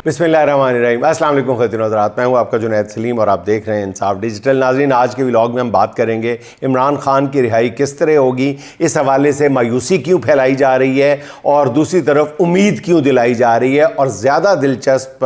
बिस्मिल्लाहिर्रहमानिर्रहीम। अस्सलाम वालेकुम ख़वातीन व हज़रात, मैं हूँ आपका जुनैद सलीम और आप देख रहे हैं इंसाफ डिजिटल। नाज़रीन, आज के व्लॉग में हम बात करेंगे इमरान खान की रिहाई किस तरह होगी, इस हवाले से मायूसी क्यों फैलाई जा रही है और दूसरी तरफ उम्मीद क्यों दिलाई जा रही है। और ज़्यादा दिलचस्प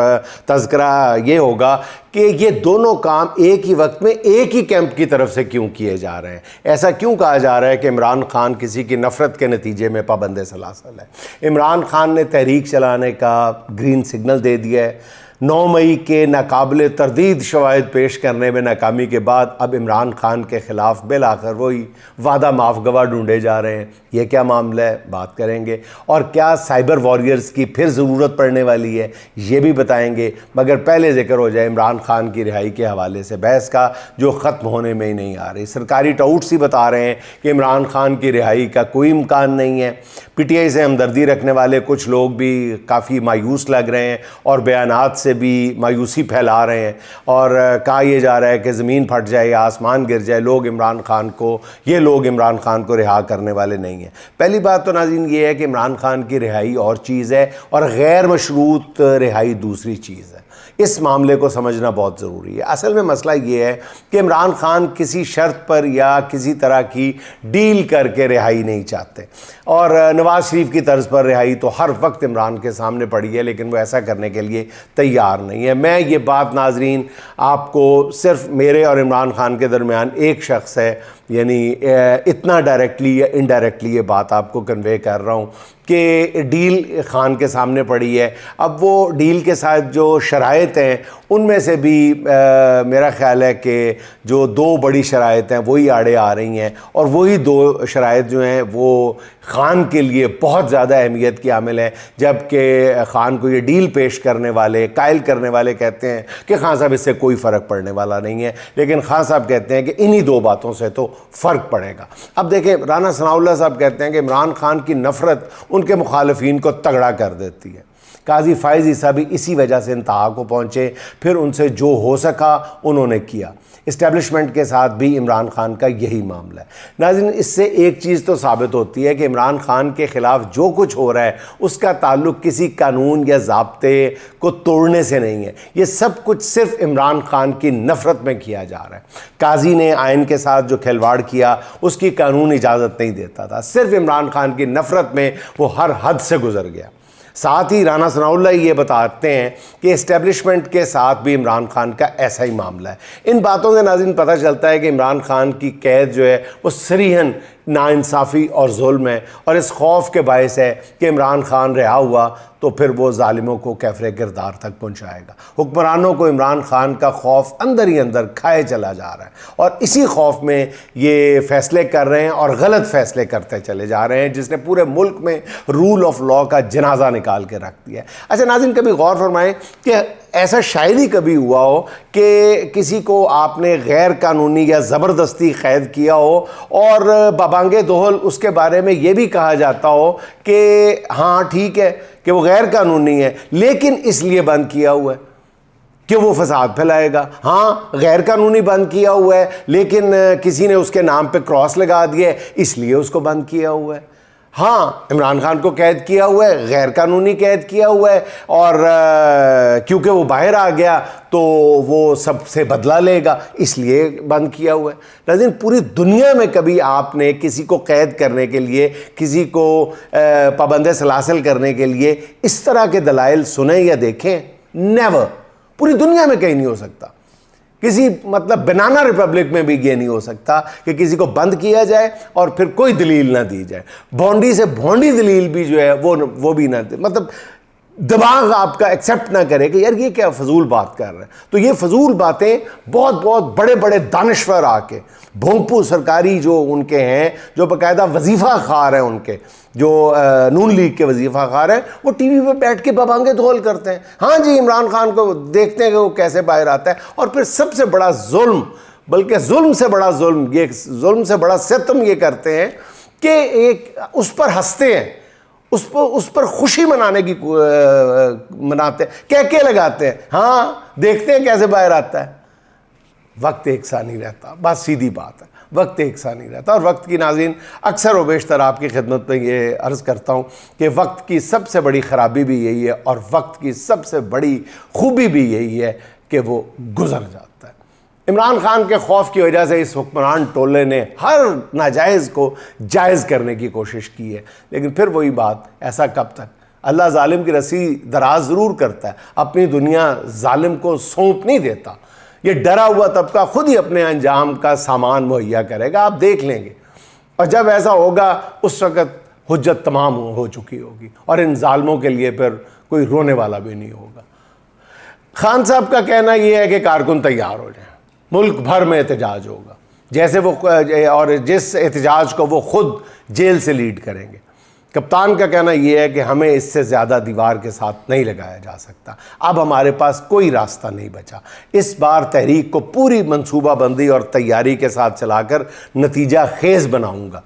तज़किरा ये होगा कि ये दोनों काम एक ही वक्त में एक ही कैंप की तरफ से क्यों किए जा रहे हैं। ऐसा क्यों कहा जा रहा है कि इमरान खान किसी की नफ़रत के नतीजे में पाबंद सलासल है। इमरान खान ने तहरीक चलाने का ग्रीन सिग्नल दे दिया है। 9 मई के नाकाबिल तरदीद शवाहिद पेश करने में नाकामी के बाद अब इमरान खान के ख़िलाफ़ बिल आखिर वही वादा माफ़ गवाह ढूंढे जा रहे हैं। ये क्या मामला है, बात करेंगे। और क्या साइबर वॉरियर्स की फिर ज़रूरत पड़ने वाली है, ये भी बताएंगे। मगर पहले जिक्र हो जाए इमरान खान की रिहाई के हवाले से बहस का, जो ख़त्म होने में ही नहीं आ रही। सरकारी टाउट्स ही बता रहे हैं कि इमरान खान की रिहाई का कोई इम्कान नहीं है। PTI से हमदर्दी रखने वाले कुछ लोग भी काफ़ी मायूस लग रहे हैं और बयानात से भी मायूसी फैला रहे हैं। और कहा यह जा रहा है कि ज़मीन फट जाए या आसमान गिर जाए, लोग इमरान खान को रिहा करने वाले नहीं हैं। पहली बात तो नाज़रीन ये है कि इमरान खान की रिहाई और चीज़ है और गैर मशरूत रिहाई दूसरी चीज़ है। इस मामले को समझना बहुत ज़रूरी है। असल में मसला ये है कि इमरान खान किसी शर्त पर या किसी तरह की डील करके रिहाई नहीं चाहते। और नवाज़ शरीफ की तर्ज पर रिहाई तो हर वक्त इमरान के सामने पड़ी है, लेकिन वो ऐसा करने के लिए तैयार नहीं है। मैं ये बात नाजरीन आपको सिर्फ मेरे और इमरान खान के दरमियान एक शख्स है, यानी इतना डायरेक्टली या इनडायरेक्टली ये बात आपको कन्वे कर रहा हूँ कि डील खान के सामने पड़ी है। अब वो डील के साथ जो शराइत हैं उनमें से भी मेरा ख़्याल है कि जो 2 बड़ी शराइत हैं वही आड़े आ रही हैं। और वही 2 शराइत जो हैं वो ख़ान के लिए बहुत ज़्यादा अहमियत की हामिल है। जबकि ख़ान को ये डील पेश करने वाले, कायल करने वाले कहते हैं कि खान साहब इससे कोई फ़र्क पड़ने वाला नहीं है, लेकिन खान साहब कहते हैं कि इन्हीं 2 बातों से तो फ़र्क पड़ेगा। अब देखें, राना सनाउल्लाह साहब कहते हैं कि इमरान खान की नफ़रत उनके मुखालिफिन को तगड़ा कर देती है। काजी फ़ाइज़ ईसा भी इसी वजह से इंतहा को पहुँचे, फिर उनसे जो हो सका उन्होंने किया। इस्टेब्लिशमेंट के साथ भी इमरान खान का यही मामला है। नाज़रीन, इससे एक चीज़ तो साबित होती है कि इमरान खान के ख़िलाफ़ जो कुछ हो रहा है उसका ताल्लुक़ किसी कानून या ज़ाब्ते को तोड़ने से नहीं है। ये सब कुछ सिर्फ इमरान खान की नफ़रत में किया जा रहा है। काजी ने आइन के साथ जो खिलवाड़ किया उसकी कानून इजाज़त नहीं देता था। सिर्फ इमरान खान की नफ़रत में वो हर हद से गुज़र गया। साथ ही राना सनाउल्लाह ये बताते हैं कि इस्टेब्लिशमेंट के साथ भी इमरान खान का ऐसा ही मामला है। इन बातों से नाज़रीन पता चलता है कि इमरान खान की कैद जो है वो सरीहन नाइंसाफ़ी और जुल्म है। और इस खौफ के बायस है कि इमरान खान रिहा हुआ तो फिर वो ज़ालिमों को कैफ़रे किरदार तक पहुँचाएगा। हुक्मरानों को इमरान खान का खौफ अंदर ही अंदर खाए चला जा रहा है और इसी खौफ में ये फ़ैसले कर रहे हैं और गलत फ़ैसले करते चले जा रहे हैं, जिसने पूरे मुल्क में रूल ऑफ लॉ का जनाजा निकाल के रख दिया है। अच्छा नाज़रीन, कभी गौर फरमाएं कि ऐसा शायद ही कभी हुआ हो कि किसी को आपने गैर कानूनी या ज़बरदस्ती कैद किया हो और बबांगे दोहल उसके बारे में ये भी कहा जाता हो कि हाँ ठीक है कि वो गैर कानूनी है, लेकिन इसलिए बंद किया हुआ है कि वो फसाद फैलाएगा। हाँ, गैर कानूनी बंद किया हुआ है, लेकिन किसी ने उसके नाम पे क्रॉस लगा दिया है इसलिए उसको बंद किया हुआ है। हाँ, इमरान खान को कैद किया हुआ है, गैर कानूनी कैद किया हुआ है, और क्योंकि वो बाहर आ गया तो वो सबसे बदला लेगा इसलिए बंद किया हुआ है। लेकिन पूरी दुनिया में कभी आपने किसी को कैद करने के लिए, किसी को पाबंद सलासल करने के लिए इस तरह के दलाइल सुने या देखें? नेवर। पूरी दुनिया में कहीं नहीं हो सकता। किसी मतलब बनाना रिपब्लिक में भी ये नहीं हो सकता कि किसी को बंद किया जाए और फिर कोई दलील ना दी जाए। भोंडी से भोंडी दलील भी जो है वो भी ना, मतलब दिमाग आपका एक्सेप्ट ना करे कि यार ये क्या फजूल बात कर रहे हैं। तो ये फजूल बातें बहुत बहुत बड़े बड़े दानिश्वर आके भोंगपू सरकारी जो उनके हैं, जो बाकायदा वजीफ़ा खार हैं, उनके जो नून लीग के वजीफ़ा खार हैं, वो टीवी पे बैठ के बबांगे धोल करते हैं। हाँ जी, इमरान खान को देखते हैं कि वो कैसे बाहर आता है। और फिर सबसे बड़ा जुल्म, बल्कि जुल्म से बड़ा जुल्म, ये जुल्म से बड़ा सितम ये करते हैं कि एक उस पर हंसते हैं, उस पर खुशी मनाने की मनाते हैं, क्या लगाते हैं। हाँ, देखते हैं कैसे बाहर आता है। वक्त एक सा नहीं रहता, बस सीधी बात है। वक्त एक सा नहीं रहता। और वक्त की नाज़रीन अक्सर व बेशतर आपकी खिदमत में ये अर्ज़ करता हूँ कि वक्त की सबसे बड़ी ख़राबी भी यही है और वक्त की सबसे बड़ी खूबी भी यही है कि वो गुज़र जाता है। इमरान खान के खौफ की वजह से इस हुक्मरान टोले ने हर नाजायज़ को जायज़ करने की कोशिश की है, लेकिन फिर वही बात, ऐसा कब तक? अल्लाह जालिम की रस्सी दराज ज़रूर करता है, अपनी दुनिया जालिम को सौंप नहीं देता। ये डरा हुआ तबका खुद ही अपने अंजाम का सामान मुहैया करेगा, आप देख लेंगे। और जब ऐसा होगा उस वक़्त हुज्जत तमाम हो चुकी होगी और इन जालिमों के लिए फिर कोई रोने वाला भी नहीं होगा। खान साहब का कहना यह है कि कारकुन तैयार हो जाए, मुल्क भर में एहतजाज होगा, जैसे वो और जिस एहतजाज को वो खुद जेल से लीड करेंगे। कप्तान का कहना यह है कि हमें इससे ज़्यादा दीवार के साथ नहीं लगाया जा सकता, अब हमारे पास कोई रास्ता नहीं बचा। इस बार तहरीक को पूरी मनसूबाबंदी और तैयारी के साथ चलाकर नतीजा खेज़ बनाऊंगा।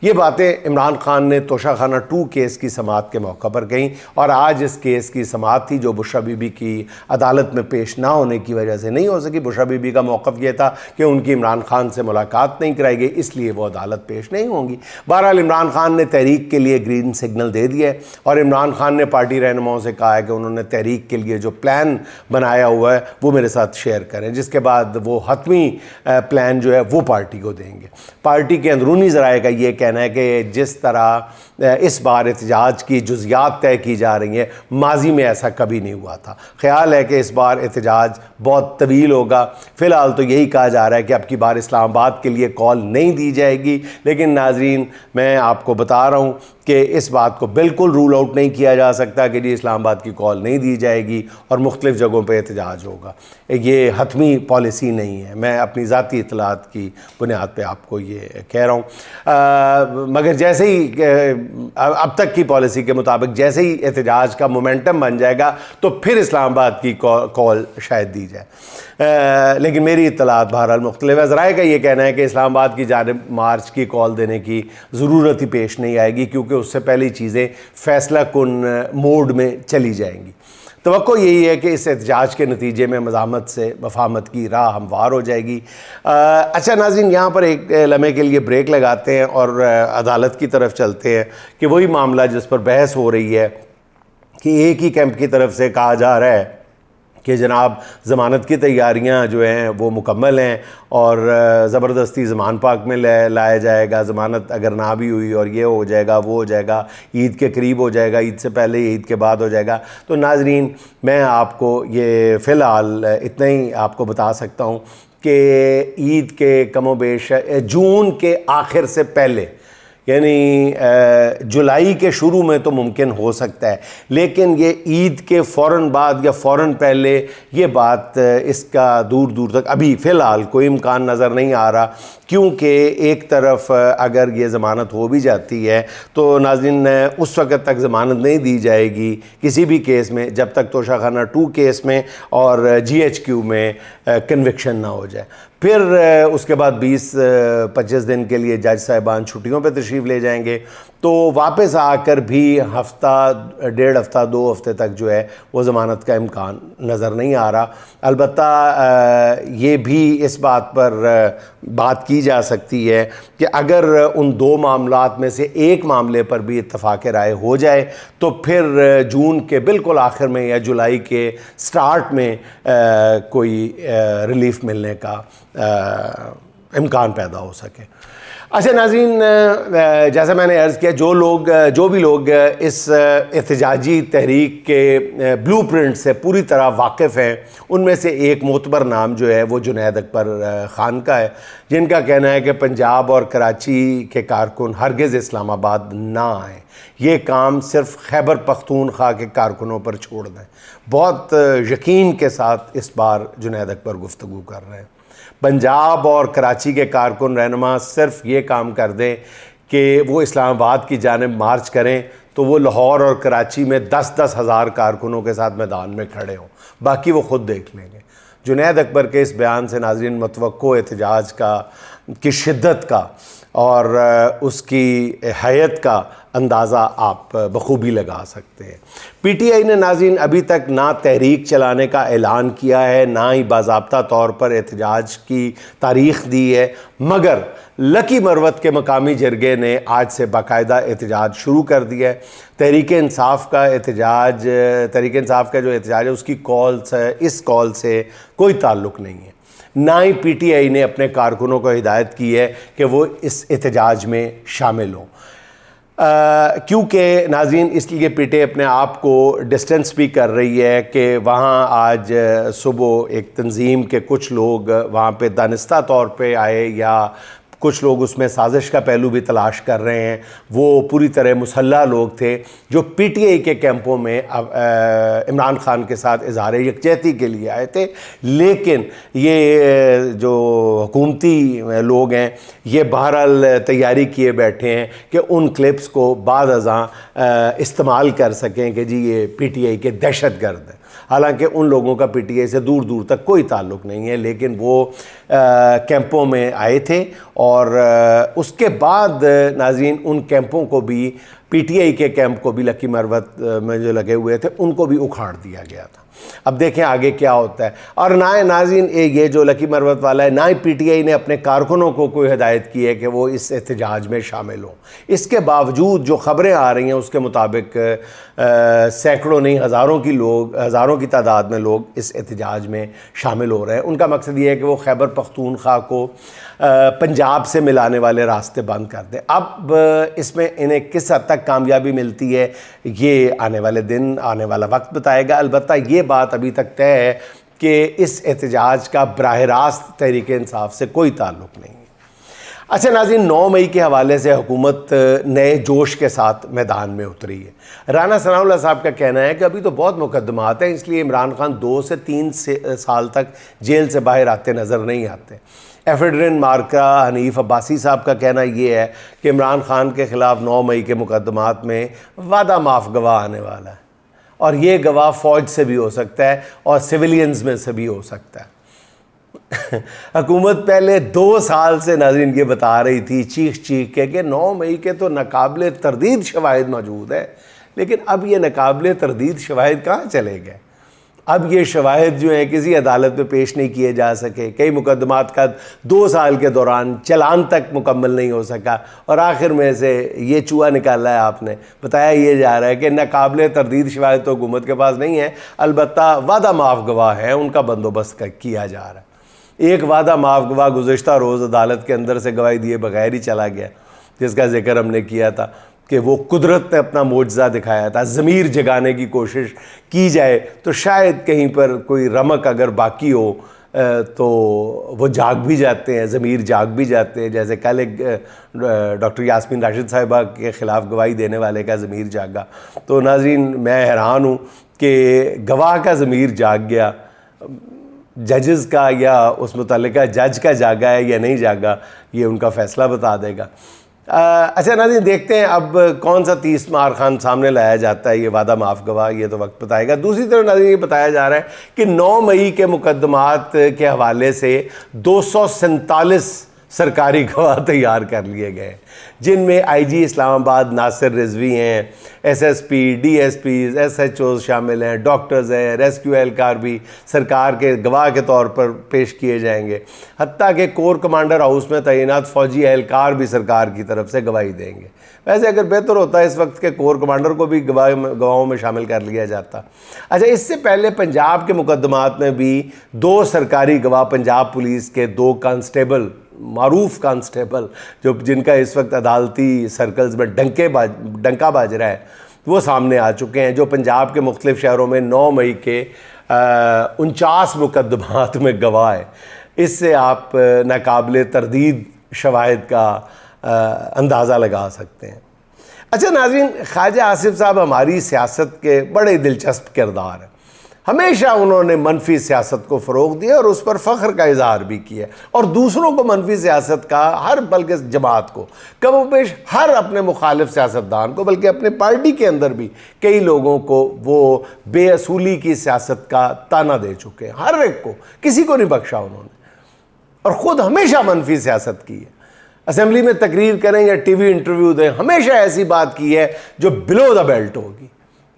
ये बातें इमरान खान ने तोशाखाना 2 केस की समाअत के मौका पर कहीं और आज इस केस की समाअत थी जो बुशरा बीबी की अदालत में पेश ना होने की वजह से नहीं हो सकी। बुशरा बीबी का मौक़िफ़ ये था कि उनकी इमरान खान से मुलाकात नहीं कराई गई, इसलिए वो अदालत पेश नहीं होंगी। बहरहाल इमरान खान ने तहरीक के लिए ग्रीन सिग्नल दे दिया है और इमरान खान ने पार्टी रहनुमाओं से कहा है कि उन्होंने तहरीक के लिए जो प्लान बनाया हुआ है वो मेरे साथ शेयर करें, जिसके बाद वो हतमी प्लान जो है वो पार्टी को देंगे। पार्टी के अंदरूनी ज़राए का ये कहना है कि जिस तरह इस बार एहतजाज की जुज़ियात तय की जा रही हैं, माजी में ऐसा कभी नहीं हुआ था। ख्याल है कि इस बार एहतजाज बहुत तवील होगा। फ़िलहाल तो यही कहा जा रहा है कि अब की बार इस्लामाबाद के लिए कॉल नहीं दी जाएगी, लेकिन नाज़रीन मैं आपको बता रहा हूँ कि इस बात को बिल्कुल रूल आउट नहीं किया जा सकता कि जी इस्लामाबाद की कॉल नहीं दी जाएगी और मुख्तलिफ़ जगहों पर एहतजाज होगा। ये हतमी पॉलिसी नहीं है, मैं अपनी ज़ाती इतलात की बुनियाद पर आपको ये कह रहा हूँ। मगर जैसे ही अब तक की पॉलिसी के मुताबिक जैसे ही एहतजाज का मोमेंटम बन जाएगा तो फिर इस्लामाबाद की कॉल शायद दी जाए। लेकिन मेरी इत्तलात बहरहाल मुख्तलिफ है। ज़राए का ये कहना है कि इस्लामाबाद की जानिब मार्च की कॉल देने की ज़रूरत ही पेश नहीं आएगी, क्योंकि उससे पहले चीज़ें फ़ैसला कुन मोड में चली जाएंगी। तवक्को यही है कि इस एहतजाज के नतीजे में मज़ामत से मफाहमत की राह हमवार हो जाएगी। अच्छा नाज़रीन, यहाँ पर एक लम्हे के लिए ब्रेक लगाते हैं और अदालत की तरफ चलते हैं कि वही मामला जिस पर बहस हो रही है कि एक ही कैंप की तरफ से कहा जा रहा है कि जनाब ज़मानत की तैयारियां जो हैं वो मुकम्मल हैं और ज़बरदस्ती ज़मान पाक में लाया जाएगा, ज़मानत अगर ना भी हुई और ये हो जाएगा वो हो जाएगा, ईद के करीब हो जाएगा, ईद से पहले ईद के बाद हो जाएगा। तो नाज़रीन मैं आपको ये फ़िलहाल इतना ही आपको बता सकता हूँ कि ईद के कमोबेश जून के आखिर से पहले यानी जुलाई के शुरू में तो मुमकिन हो सकता है, लेकिन ये ईद के फ़ौरन बाद या फ़ौरन पहले ये बात इसका दूर दूर तक अभी फ़िलहाल कोई इम्कान नज़र नहीं आ रहा, क्योंकि एक तरफ अगर ये ज़मानत हो भी जाती है तो नाज़रीन उस वक़्त तक ज़मानत नहीं दी जाएगी किसी भी केस में जब तक तोशाखाना 2 केस में और GHQ में कन्विक्शन ना हो जाए। फिर उसके बाद 20-25 दिन के लिए जज साहिबान छुट्टियों पर तशरीफ़ ले जाएंगे, तो वापस आकर भी हफ़्ता, डेढ़ हफ़्ता, 2 हफ़्ते तक जो है वो ज़मानत का इम्कान नज़र नहीं आ रहा। अलबत्ता ये भी इस बात पर बात की जा सकती है कि अगर उन 2 मामलात में से एक मामले पर भी इत्तफ़ाक़ राय हो जाए तो फिर जून के बिल्कुल आखिर में या जुलाई के स्टार्ट में कोई रिलीफ़ मिलने का इम्कान पैदा हो सके। अच्छा नाज़रीन, जैसा मैंने अर्ज़ किया, जो भी लोग इस एहतजाजी तहरीक के ब्लूप्रिंट से पूरी तरह वाकिफ़ हैं, उनमें से एक मोतबर नाम जो है वो जुनैद अकबर ख़ान का है, जिनका कहना है कि पंजाब और कराची के कारकुन हरगिज़ इस्लामाबाद ना आएँ, ये काम सिर्फ़ खैबर पख्तूनख्वा के कारकुनों पर छोड़ दें। बहुत यकीन के साथ इस बार जुनैद अकबर गुफ्तगू कर रहे हैं। पंजाब और कराची के कारकुन रहनुमा सिर्फ ये काम कर दें कि वो इस्लामाबाद की जानिब मार्च करें तो वो लाहौर और कराची में 10-10 हज़ार कारकुनों के साथ मैदान में खड़े हों, बाकी वो ख़ुद देख लेंगे। जुनैद अकबर के इस बयान से नाज़रीन मतवक्को एहतजाज की शिद्दत का और उसकी हैयत का अंदाज़ा आप बखूबी लगा सकते हैं। पीटीआई ने नाज़रीन अभी तक ना तहरीक चलाने का ऐलान किया है, ना ही बाज़ाब्ता तौर पर एहतजाज की तारीख़ दी है, मगर लकी मरवत के मकामी जरगे ने आज से बाकायदा एहतजाज शुरू कर दिया है। तहरीक इंसाफ का जो एहतजाज है उसकी कॉल से, इस कॉल से कोई ताल्लुक़ नहीं है। ना ही पीटीआई ने अपने कारकुनों को हिदायत की है कि वो इस एहतजाज में शामिल हों, क्योंकि नाज़रीन इसलिए पीटीआई अपने आप को डिस्टेंस भी कर रही है कि वहाँ आज सुबह एक तंजीम के कुछ लोग वहाँ पे दानिस्ता तौर पे आए, या कुछ लोग उसमें साजिश का पहलू भी तलाश कर रहे हैं। वो पूरी तरह मुसल्लह लोग थे जो पीटीआई के कैंपों में इमरान खान के साथ इज़हार यकजहती के लिए आए थे, लेकिन ये जो हुकूमती लोग हैं ये बहरहाल तैयारी किए बैठे हैं कि उन क्लिप्स को बाद अज़ां इस्तेमाल कर सकें कि जी ये पीटीआई के दहशतगर्द हैं। हालांकि उन लोगों का पीटीआई से दूर दूर तक कोई ताल्लुक़ नहीं है, लेकिन वो कैंपों में आए थे और उसके बाद नाज़रीन उन कैंपों को भी, पीटीआई के कैंप को भी लकी मरवत में जो लगे हुए थे उनको भी उखाड़ दिया गया था। अब देखें आगे क्या होता है। और ना नाज़रीन ये जो लकी मरवत वाला है, ना ही पीटीआई ने अपने कारकुनों को कोई हिदायत की है कि वो इस एहतजाज में शामिल हों। इसके बावजूद जो ख़बरें आ रही हैं उसके मुताबिक सैकड़ों नहीं हज़ारों की तादाद में लोग इस एहतजाज में शामिल हो रहे हैं। उनका मकसद ये है कि वो खैबर पख्तूनख्वा को पंजाब से मिलाने वाले रास्ते बंद कर दें। अब इसमें इन्हें किस हद तक कामयाबी मिलती है ये आने वाले दिन, आने वाला वक्त बताएगा। अलबत्ता ये बात अभी तक तय है कि इस एहतजाज का बराह रास्त तहरीक इंसाफ से कोई ताल्लुक़ नहीं है। अच्छा नाज़रीन, 9 मई के हवाले से हुकूमत नए जोश के साथ मैदान में उतरी है। राना सनाउल्लाह साहब का कहना है कि अभी तो बहुत मुकदमात हैं, इसलिए इमरान खान 2 से 3 साल तक जेल से बाहर आते नज़र नहीं आते। एफेडरिन मार्का हनीफ अब्बासी साहब का कहना ये है कि इमरान खान के ख़िलाफ़ 9 मई के मुकदमात में वादा माफ़ गवाह आने वाला है, और ये गवाह फ़ौज से भी हो सकता है और सिविलियंस में से भी हो सकता है। हुकूमत पहले 2 साल से नाज़रीन ये बता रही थी चीख के कि 9 मई के तो नाकाबिले तरदीद शवाहिद मौजूद है, लेकिन अब ये नाकाबिले तरदीद शवाहिद कहाँ चले गए। अब ये शवाहिद जो हैं किसी अदालत में पेश नहीं किए जा सके। कई मुकदमात का 2 साल के दौरान चलान तक मुकम्मल नहीं हो सका, और आखिर में से ये चूहा निकाला है आपने। बताया ये जा रहा है कि नाकाबिले तरदीद शवाहिद तो हुकूमत के पास नहीं है, अलबत्ता वादा माफ़ गवाह है, उनका बंदोबस्त किया जा रहा है। एक वादा माफ़ गवाह गुज़श्ता रोज़ अदालत के अंदर से गवाही दिए बगैर ही चला गया, जिसका जिक्र हमने किया था कि वो कुदरत ने अपना मोजज़ा दिखाया था। ज़मीर जगाने की कोशिश की जाए तो शायद कहीं पर कोई रमक अगर बाकी हो तो वो जाग भी जाते हैं, ज़मीर जाग भी जाते हैं। जैसे कल एक डॉक्टर यास्मीन राशिद साहिबा के ख़िलाफ़ गवाही देने वाले का ज़मीर जागा। तो नाज़रीन मैं हैरान हूँ कि गवाह का ज़मीर जाग गया, जजेस का या उस मुतल्लिका जज का जागा है या नहीं जागा ये उनका फ़ैसला बता देगा। अच्छा नाज़रीन, देखते हैं अब कौन सा 30 मार खान सामने लाया जाता है, ये वादा माफ़ गवाह, ये तो वक्त बताएगा। दूसरी तरफ नाज़रीन ये बताया जा रहा है कि 9 मई के मुकदमात के हवाले से 247 सरकारी गवाह तैयार कर लिए गए, जिनमें आईजी इस्लामाबाद नासिर रिजवी हैं, एसएसपी, डीएसपीज़, एसएचओ शामिल हैं, डॉक्टर्स हैं, रेस्क्यू एहलकार भी सरकार के गवाह के तौर पर पेश किए जाएंगे। हत्ता कि कोर कमांडर हाउस में तैनात फ़ौजी एहलकार भी सरकार की तरफ से गवाही देंगे। वैसे अगर बेहतर होता है इस वक्त के कोर कमांडर को भी गवाहों में शामिल कर लिया जाता। अच्छा, इससे पहले पंजाब के मुकदमात में भी 2 सरकारी गवाह, पंजाब पुलिस के 2 कांस्टेबल, मारूफ कांस्टेबल जो जिनका इस वक्त अदालती सर्कल्स में डंका बाज रहा है, वो सामने आ चुके हैं, जो पंजाब के मुख्तलिफ शहरों में 9 मई के 49 मुकदमात में गवाह है। इससे आप नाकाबिले तरदीद शवाहिद का अंदाज़ा लगा सकते हैं। अच्छा नाज़रीन, ख्वाजा आसिफ साहब हमारी सियासत के बड़े दिलचस्प किरदार हैं। हमेशा उन्होंने मनफी सियासत को फ़रोग़ दिया और उस पर फ़ख्र का इज़हार भी किया, और दूसरों को मनफी सियासत का हर, बल्कि जमात को, कमोबेश हर अपने मुखालिफ सियासतदान को, बल्कि अपने पार्टी के अंदर भी कई लोगों को वो बेअसूली की सियासत का ताना दे चुके हैं। हर एक को, किसी को नहीं बख्शा उन्होंने, और ख़ुद हमेशा मनफी सियासत की है। असेंबली में तकरीर करें या टीवी इंटरव्यू दें, हमेशा ऐसी बात की है जो बिलो द बेल्ट होगी,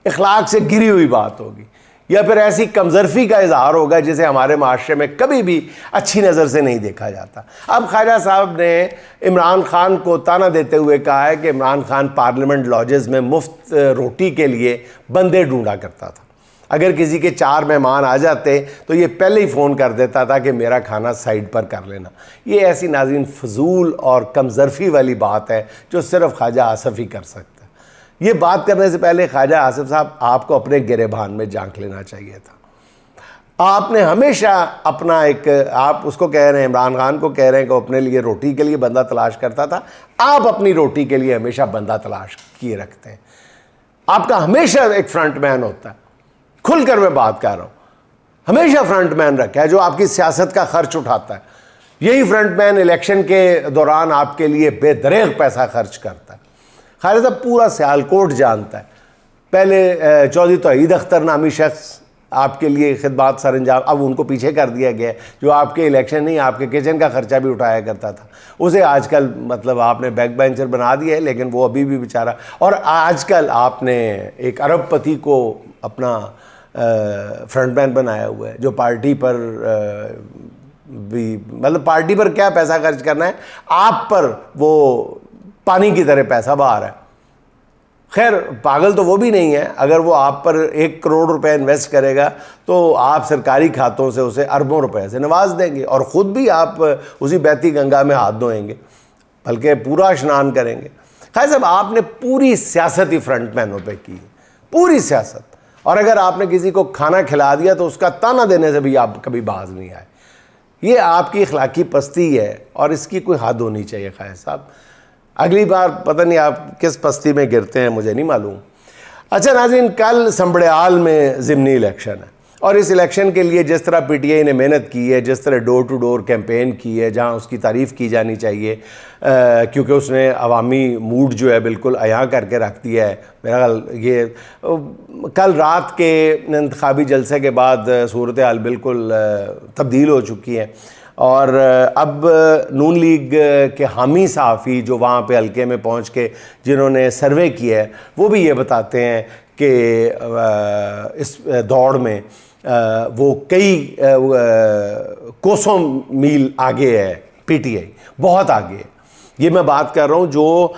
इखलाक से गिरी हुई बात होगी, या फिर ऐसी कमजरफी का इजहार होगा जिसे हमारे माशरे में कभी भी अच्छी नज़र से नहीं देखा जाता। अब ख्वाजा साहब ने इमरान खान को ताना देते हुए कहा है कि इमरान खान पार्लियामेंट लॉजेस में मुफ्त रोटी के लिए बंदे ढूंढा करता था। अगर किसी के 4 मेहमान आ जाते तो ये पहले ही फ़ोन कर देता था कि मेरा खाना साइड पर कर लेना। ये ऐसी नाज़रीन फजूल और कमजरफी वाली बात है जो सिर्फ ख्वाजा आसिफ ही कर सकता है। ये बात करने से पहले ख्वाजा आसिफ साहब आपको अपने गिरेबान में झांक लेना चाहिए था। आपने हमेशा अपना एक, आप उसको कह रहे हैं, इमरान खान को कह रहे हैं कि अपने लिए रोटी के लिए बंदा तलाश करता था, आप अपनी रोटी के लिए हमेशा बंदा तलाश किए रखते हैं। आपका हमेशा एक फ्रंट मैन होता है, खुलकर मैं बात कर रहा हूँ, हमेशा फ्रंट मैन रखा है जो आपकी सियासत का खर्च उठाता है। यही फ्रंट मैन इलेक्शन के दौरान आपके लिए बेदरेग पैसा खर्च करता है। ख्वाजा साहब पूरा सियालकोट जानता है। पहले चौधरी तौहीद अख्तर नामी शख्स आपके लिए खिदमत सर अंजाम, अब उनको पीछे कर दिया गया, जो आपके इलेक्शन नहीं आपके किचन का खर्चा भी उठाया करता था, उसे आजकल मतलब आपने बैक बेंचर बना दिया है, लेकिन वो अभी भी बेचारा। और आजकल आपने एक अरबपति को अपना फ्रंटमैन बनाया हुआ है जो पार्टी पर भी, मतलब पार्टी पर क्या पैसा खर्च करना है, आप पर वो पानी की तरह पैसा बहा रहा है। खैर पागल तो वो भी नहीं है, अगर वो आप पर 1 करोड़ रुपए इन्वेस्ट करेगा तो आप सरकारी खातों से उसे अरबों रुपए से नवाज देंगे और ख़ुद भी आप उसी बहती गंगा में हाथ धोएंगे, बल्कि पूरा स्नान करेंगे। खैर साहब आपने पूरी सियासत ही फ्रंटमैनों पे की, पूरी सियासत, और अगर आपने किसी को खाना खिला दिया तो उसका ताना देने से भी आप कभी बाज नहीं आए। ये आपकी अखलाकी पस्ती है और इसकी कोई हद होनी चाहिए। ख्वाजा साहब अगली बार पता नहीं आप किस पस्ती में गिरते हैं, मुझे नहीं मालूम। अच्छा नाज़रीन, कल संबड़ियाल में ज़िमनी इलेक्शन है और इस इलेक्शन के लिए जिस तरह पीटीआई ने मेहनत की है, जिस तरह डोर टू डोर कैंपेन की है, जहां उसकी तारीफ़ की जानी चाहिए क्योंकि उसने अवामी मूड जो है बिल्कुल अयां करके रख दिया है। मेरा ख्याल ये कल रात के इंतखाबी जलसे के बाद सूरत हाल बिल्कुल तब्दील हो चुकी है और अब नून लीग के हामी सहाफ़ी जो वहाँ पे हल्के में पहुँच के जिन्होंने सर्वे किया है वो भी ये बताते हैं कि इस दौड़ में वो कई कोसों मील आगे है, पीटीआई बहुत आगे है। ये मैं बात कर रहा हूँ जो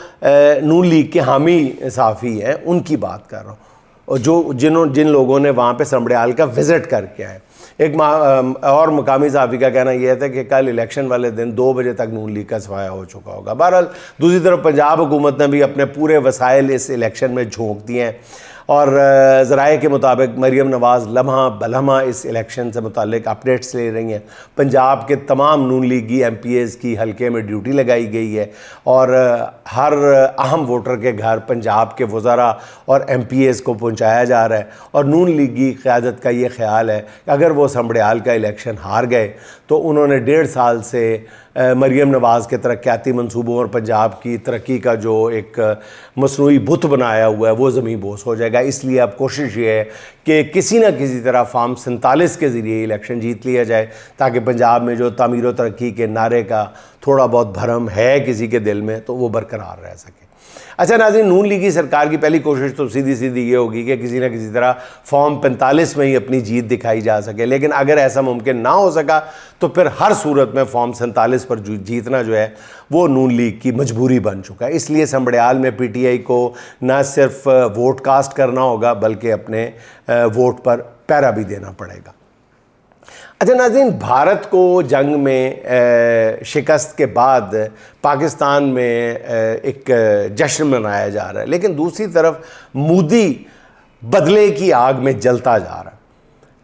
नून लीग के हामी सहाफ़ी हैं उनकी बात कर रहा हूँ, और जिन लोगों ने वहाँ पे संबड़ियाल का विज़िट करके आए। एक और मुकामी सहाफ़ी का कहना यह था कि कल इलेक्शन वाले दिन 2 बजे तक नून लीग का सफाया हो चुका होगा। बहरहाल दूसरी तरफ पंजाब हुकूमत ने भी अपने पूरे वसाइल इस इलेक्शन में झोंक दिए हैं और ज़राए के मुताबिक मरीम नवाज़ लम्हा बलम्हा इस इलेक्शन से मुतालिक अपडेट्स ले रही हैं। पंजाब के तमाम नून लीगी MPAs की हल्के में ड्यूटी लगाई गई है और हर अहम वोटर के घर पंजाब के वज़रा और MPAs को पहुंचाया जा रहा है और नून लीगी क़यादत का ये ख्याल है कि अगर वो संबड़ियाल का इलेक्शन हार गए तो उन्होंने 1.5 साल से मरीम नवाज़ के तरक्याती मंसूबों और पंजाब की तरक्की का जो एक मसनूई बुत बनाया हुआ है वो ज़मीन बोस हो जाएगा। इसलिए अब कोशिश ये है कि किसी न किसी तरह फॉर्म 47 के ज़रिए इलेक्शन जीत लिया जाए ताकि पंजाब में जो तामीर व तरक्की के नारे का थोड़ा बहुत भरम है किसी के दिल में तो वो बरकरार रह सके। अच्छा नाज़रीन, नून लीगी सरकार की पहली कोशिश तो सीधी सीधी ये होगी कि किसी न किसी तरह फॉर्म 45 में ही अपनी जीत दिखाई जा सके, लेकिन अगर ऐसा मुमकिन ना हो सका तो फिर हर सूरत में फॉर्म 47 पर जीतना जो है वो नून लीग की मजबूरी बन चुका है। इसलिए संबड़ियाल में पीटीआई को न सिर्फ वोट कास्ट करना होगा बल्कि अपने वोट पर पहरा भी देना पड़ेगा। अच्छा नाज़रीन, भारत को जंग में शिकस्त के बाद पाकिस्तान में एक जश्न मनाया जा रहा है, लेकिन दूसरी तरफ मोदी बदले की आग में जलता जा रहा है।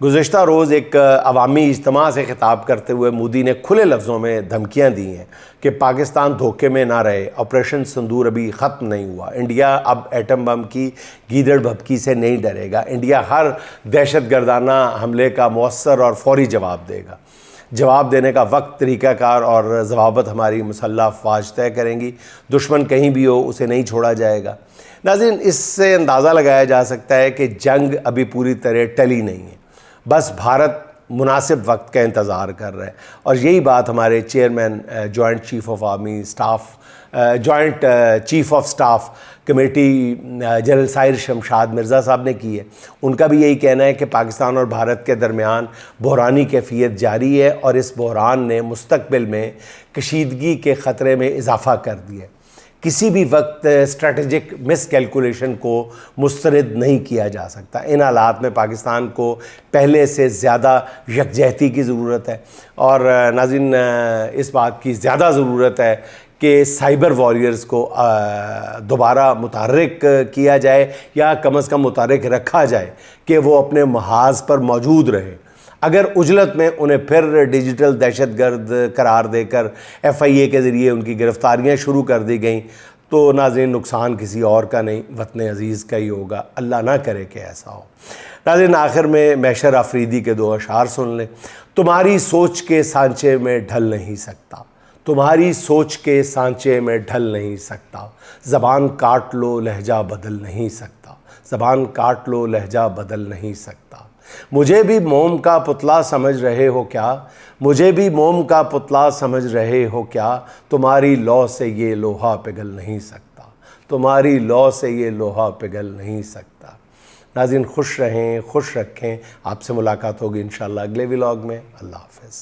गुज़िश्ता रोज़ एक अवामी इज्तिमा से खिताब करते हुए मोदी ने खुले लफ्ज़ों में धमकियां दी हैं कि पाकिस्तान धोखे में ना रहे, ऑपरेशन सिंदूर अभी ख़त्म नहीं हुआ, इंडिया अब एटम बम की गीदड़ भभकी से नहीं डरेगा, इंडिया हर दहशत गर्दाना हमले का मौसर और फौरी जवाब देगा, जवाब देने का वक्त, तरीक़ाकार और ज़वाबत हमारी मुसल्लह फ़ौज तय करेंगी, दुश्मन कहीं भी हो उसे नहीं छोड़ा जाएगा। नाज़रीन, इससे अंदाज़ा लगाया जा सकता है कि जंग अभी पूरी तरह टली नहीं है, बस भारत मुनासिब वक्त का इंतज़ार कर रहे हैं। और यही बात हमारे chairman joint chief of army staff joint chief of staff committee general Sahir Shamshad Mirza साहब ने की है। उनका भी यही कहना है कि पाकिस्तान और भारत के दरमियान बहरानी कैफियत जारी है और इस बहरान ने मुस्तकबिल में कशीदगी के ख़तरे में इजाफ़ा कर दिया। किसी भी वक्त स्ट्रेटजिक मिस कैलकुलेशन को मुस्तरद नहीं किया जा सकता। इन हालात में पाकिस्तान को पहले से ज़्यादा यकजहती की ज़रूरत है और नाज़रीन इस बात की ज़्यादा ज़रूरत है कि साइबर वॉरियर्स को दोबारा मुतहर्रिक किया जाए या कम अज़ कम मुतहर्रिक रखा जाए कि वो अपने महाज पर मौजूद रहे। अगर उजलत में उन्हें फिर डिजिटल दहशतगर्द करार देकर FIA के ज़रिए उनकी गिरफ़्तारियाँ शुरू कर दी गई तो नाज़रीन नुकसान किसी और का नहीं, वतन अज़ीज़ का ही होगा। अल्लाह ना करे कि ऐसा हो। नाज़रीन आखिर में महशर आफरीदी के 2 अशार सुन लें। तुम्हारी सोच के सांचे में ढल नहीं सकता, तुम्हारी सोच के सांचे में ढल नहीं सकता, ज़बान काट लो लहजा बदल नहीं सकता, ज़बान काट लो लहजा बदल नहीं सकता। मुझे भी मोम का पुतला समझ रहे हो क्या, मुझे भी मोम का पुतला समझ रहे हो क्या, तुम्हारी लौ से ये लोहा पिघल नहीं सकता, तुम्हारी लौ से ये लोहा पिघल नहीं सकता। नाज़रीन खुश रहें, खुश रखें। आपसे मुलाकात होगी इंशाअल्लाह अगले व्लॉग में। अल्लाह हाफ़िज़।